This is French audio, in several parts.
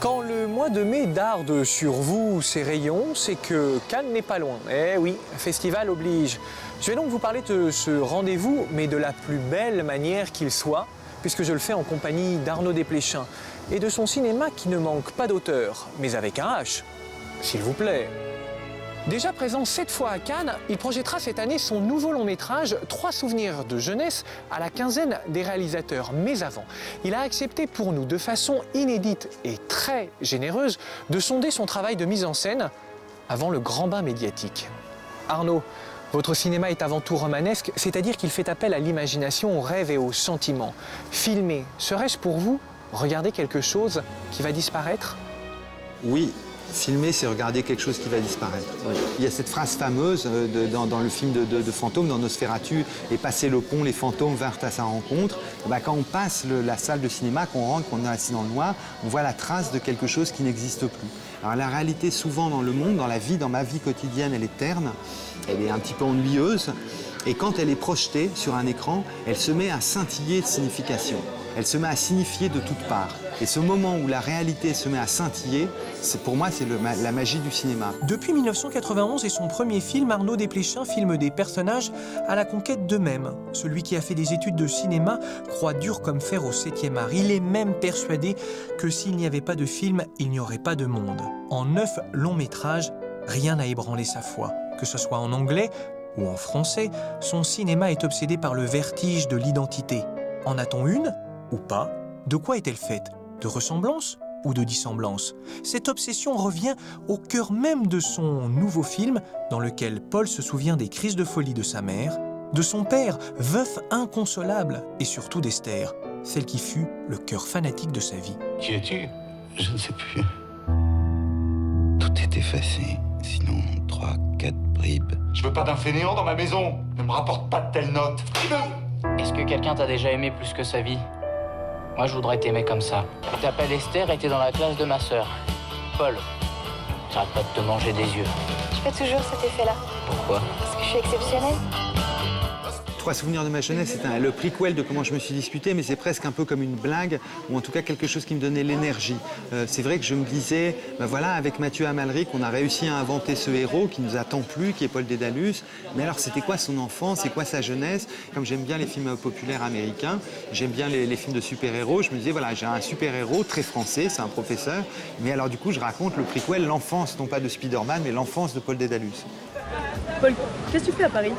Quand le mois de mai darde sur vous ses rayons, c'est que Cannes n'est pas loin. Eh oui, festival oblige. Je vais donc vous parler de ce rendez-vous, mais de la plus belle manière qu'il soit, puisque je le fais en compagnie d'Arnaud Desplechin, et de son cinéma qui ne manque pas d'auteur, mais avec un H, s'il vous plaît. Déjà présent 7 fois à Cannes, il projettera cette année son nouveau long métrage « 3 souvenirs de jeunesse » à la quinzaine des réalisateurs. Mais avant, il a accepté pour nous, de façon inédite et très généreuse, de sonder son travail de mise en scène avant le grand bain médiatique. Arnaud, votre cinéma est avant tout romanesque, c'est-à-dire qu'il fait appel à l'imagination, aux rêves et aux sentiments. Filmer, serait-ce pour vous regarder quelque chose qui va disparaître? Oui. Filmer, c'est regarder quelque chose qui va disparaître. Oui. Il y a cette phrase fameuse dans le film de Fantôme, dans Nosferatu, et passer le pont, les fantômes vinrent à sa rencontre. Quand on passe la salle de cinéma, qu'on rentre, qu'on est assis dans le noir, on voit la trace de quelque chose qui n'existe plus. Alors la réalité, souvent dans le monde, dans la vie, dans ma vie quotidienne, elle est terne, elle est un petit peu ennuyeuse, et quand elle est projetée sur un écran, elle se met à scintiller de signification. Elle se met à signifier de toutes parts. Et ce moment où la réalité se met à scintiller, pour moi, c'est la magie du cinéma. Depuis 1991 et son premier film, Arnaud Desplechin filme des personnages à la conquête d'eux-mêmes. Celui qui a fait des études de cinéma croit dur comme fer au 7e art. Il est même persuadé que s'il n'y avait pas de film, il n'y aurait pas de monde. En 9 longs métrages, rien n'a ébranlé sa foi. Que ce soit en anglais ou en français, son cinéma est obsédé par le vertige de l'identité. En a-t-on une ou pas? De quoi est-elle faite? De ressemblance ou de dissemblance? Cette obsession revient au cœur même de son nouveau film, dans lequel Paul se souvient des crises de folie de sa mère, de son père, veuf inconsolable, et surtout d'Esther, celle qui fut le cœur fanatique de sa vie. Qui es-tu? Je ne sais plus. Tout est effacé, sinon 3, 4 bribes. Je veux pas d'un fainéant dans ma maison. Ne me rapporte pas de telles notes. Est-ce que quelqu'un t'a déjà aimé plus que sa vie? Moi, je voudrais t'aimer comme ça. Tu t'appelles Esther et t'es dans la classe de ma sœur. Paul, j'arrête pas de te manger des yeux. Je fais toujours cet effet-là. Pourquoi? Parce que je suis exceptionnelle. 3 souvenirs de ma jeunesse, c'est le prequel de comment je me suis disputé, mais c'est presque un peu comme une blague, ou en tout cas quelque chose qui me donnait l'énergie. C'est vrai que je me disais, voilà, avec Mathieu Amalric, on a réussi à inventer ce héros qui nous a tant plu, qui est Paul Dédalus. Mais alors, c'était quoi son enfance, c'est quoi sa jeunesse? Comme j'aime bien les films populaires américains, j'aime bien les films de super-héros, je me disais, voilà, j'ai un super-héros très français, c'est un professeur, mais alors du coup, je raconte le prequel, l'enfance, non pas de Spider-Man, mais l'enfance de Paul Dédalus. Paul, qu'est-ce que tu fais à Paris?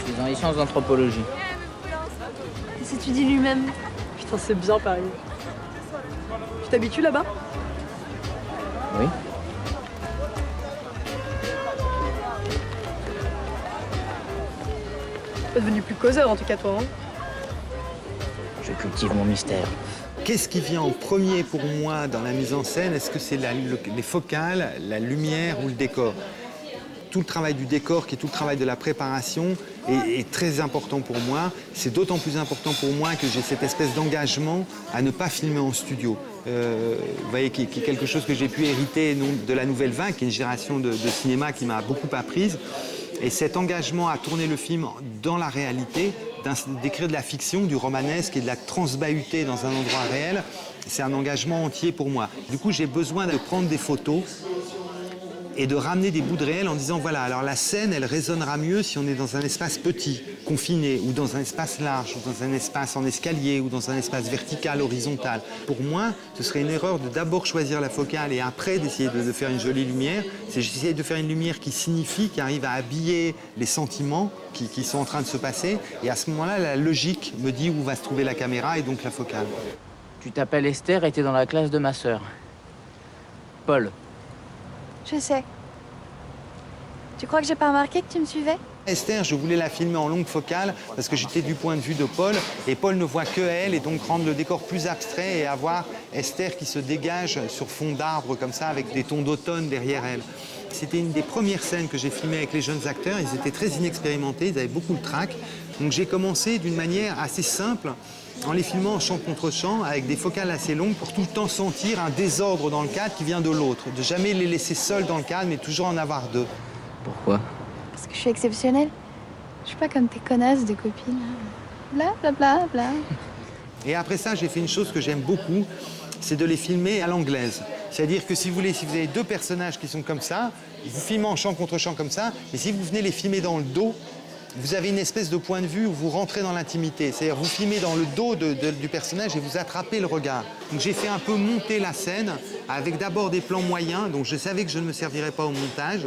Je suis dans les sciences d'anthropologie. Il s'étudie lui-même. Putain, c'est bien Paris. Tu t'habitues là-bas? Oui. T'es devenu plus causeur en tout cas, toi. Hein. Je cultive mon mystère. Qu'est-ce qui vient en premier pour moi dans la mise en scène? Est-ce que c'est les focales, la lumière ou le décor? Tout le travail du décor, qui est tout le travail de la préparation, est très important pour moi. C'est d'autant plus important pour moi que j'ai cette espèce d'engagement à ne pas filmer en studio. Vous voyez, qui est quelque chose que j'ai pu hériter de la nouvelle vague, qui est une génération de cinéma qui m'a beaucoup apprise. Et cet engagement à tourner le film dans la réalité, d'écrire de la fiction, du romanesque et de la transbahuter dans un endroit réel, c'est un engagement entier pour moi. Du coup, j'ai besoin de prendre des photos et de ramener des bouts de réel en disant, voilà, alors la scène, elle résonnera mieux si on est dans un espace petit, confiné, ou dans un espace large, ou dans un espace en escalier, ou dans un espace vertical, horizontal. Pour moi, ce serait une erreur de d'abord choisir la focale et après d'essayer de faire une jolie lumière. C'est j'essaie de faire une lumière qui signifie, qui arrive à habiller les sentiments qui sont en train de se passer. Et à ce moment-là, la logique me dit où va se trouver la caméra et donc la focale. Tu t'appelles Esther et t'es dans la classe de ma sœur. Paul. Je sais. Tu crois que j'ai pas remarqué que tu me suivais? Esther, je voulais la filmer en longue focale parce que j'étais du point de vue de Paul et Paul ne voit que elle et donc rendre le décor plus abstrait et avoir Esther qui se dégage sur fond d'arbre comme ça avec des tons d'automne derrière elle. C'était une des premières scènes que j'ai filmées avec les jeunes acteurs. Ils étaient très inexpérimentés, ils avaient beaucoup le trac. Donc j'ai commencé d'une manière assez simple en les filmant champ contre champ avec des focales assez longues pour tout le temps sentir un désordre dans le cadre qui vient de l'autre. De jamais les laisser seuls dans le cadre mais toujours en avoir deux. Pourquoi? Parce que je suis exceptionnelle. Je suis pas comme tes connasses de copines. Bla bla bla bla. Et après ça, j'ai fait une chose que j'aime beaucoup, c'est de les filmer à l'anglaise. C'est-à-dire que si vous avez deux personnages qui sont comme ça, vous filmez en champ contre champ comme ça, et si vous venez les filmer dans le dos, vous avez une espèce de point de vue où vous rentrez dans l'intimité. C'est-à-dire vous filmez dans le dos du personnage et vous attrapez le regard. Donc j'ai fait un peu monter la scène avec d'abord des plans moyens, donc je savais que je ne me servirais pas au montage.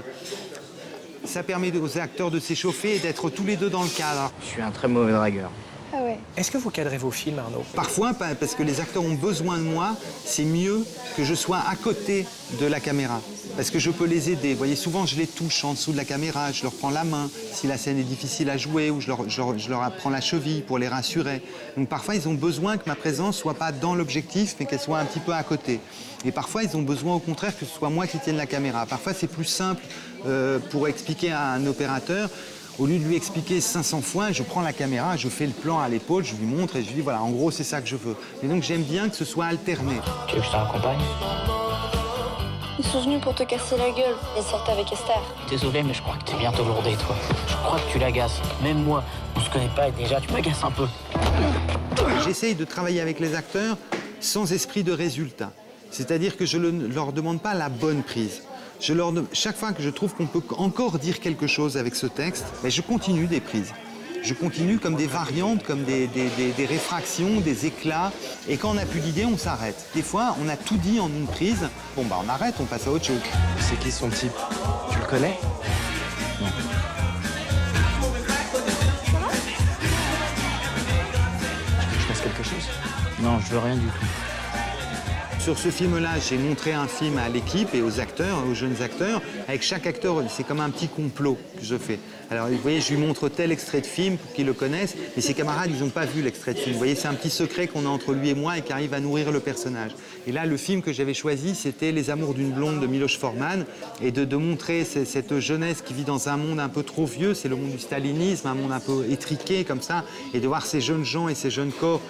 Ça permet aux acteurs de s'échauffer et d'être tous les deux dans le cadre. Je suis un très mauvais dragueur. Ah ouais. Est-ce que vous cadrez vos films, Arnaud? Parfois, parce que les acteurs ont besoin de moi, c'est mieux que je sois à côté de la caméra. Parce que je peux les aider. Vous voyez, souvent, je les touche en dessous de la caméra, je leur prends la main si la scène est difficile à jouer, ou je leur prends la cheville pour les rassurer. Donc parfois, ils ont besoin que ma présence soit pas dans l'objectif, mais qu'elle soit un petit peu à côté. Et parfois, ils ont besoin, au contraire, que ce soit moi qui tienne la caméra. Parfois, c'est plus simple pour expliquer à un opérateur. Au lieu de lui expliquer 500 fois, je prends la caméra, je fais le plan à l'épaule, je lui montre et je lui dis voilà, en gros, c'est ça que je veux. Et donc, j'aime bien que ce soit alterné. Tu veux que je te raccompagne? Ils sont venus pour te casser la gueule. Ils sortent avec Esther. Désolé, mais je crois que t'es bientôt lourdé, toi. Je crois que tu l'agaces. Même moi, on se connaît pas et déjà, tu m'agaces un peu. J'essaye de travailler avec les acteurs sans esprit de résultat. C'est-à-dire que je ne leur demande pas la bonne prise. Chaque fois que je trouve qu'on peut encore dire quelque chose avec ce texte, ben je continue des prises. Je continue comme des variantes, comme des réfractions, des éclats. Et quand on n'a plus d'idée, on s'arrête. Des fois, on a tout dit en une prise. Bon, bah on arrête, on passe à autre chose. C'est qui son type? Tu le connais? Non. Je fasse quelque chose? Non, je veux rien du tout. Sur ce film-là, j'ai montré un film à l'équipe et aux acteurs, aux jeunes acteurs. Avec chaque acteur, c'est comme un petit complot que je fais. Alors, vous voyez, je lui montre tel extrait de film pour qu'il le connaisse, mais ses camarades, ils n'ont pas vu l'extrait de film. Vous voyez, c'est un petit secret qu'on a entre lui et moi et qui arrive à nourrir le personnage. Et là, le film que j'avais choisi, c'était Les Amours d'une blonde de Miloš Forman, et de montrer cette jeunesse qui vit dans un monde un peu trop vieux, c'est le monde du stalinisme, un monde un peu étriqué comme ça, et de voir ces jeunes gens et ces jeunes corps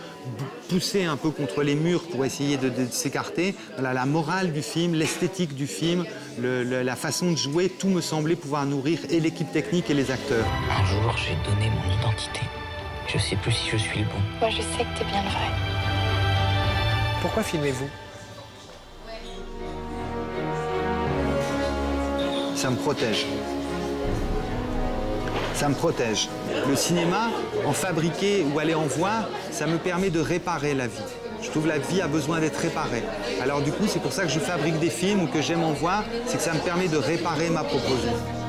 pousser un peu contre les murs pour essayer de s'écarter. Voilà, la morale du film, l'esthétique du film, la façon de jouer, tout me semblait pouvoir nourrir et l'équipe technique et les acteurs. Un jour, j'ai donné mon identité. Je sais plus si je suis le bon. Moi, je sais que t'es bien le vrai. Pourquoi filmez-vous? Ça me protège. Ça me protège. Le cinéma, en fabriquer ou aller en voir, ça me permet de réparer la vie. Je trouve que la vie a besoin d'être réparée. Alors du coup, c'est pour ça que je fabrique des films ou que j'aime en voir, c'est que ça me permet de réparer ma propre vie.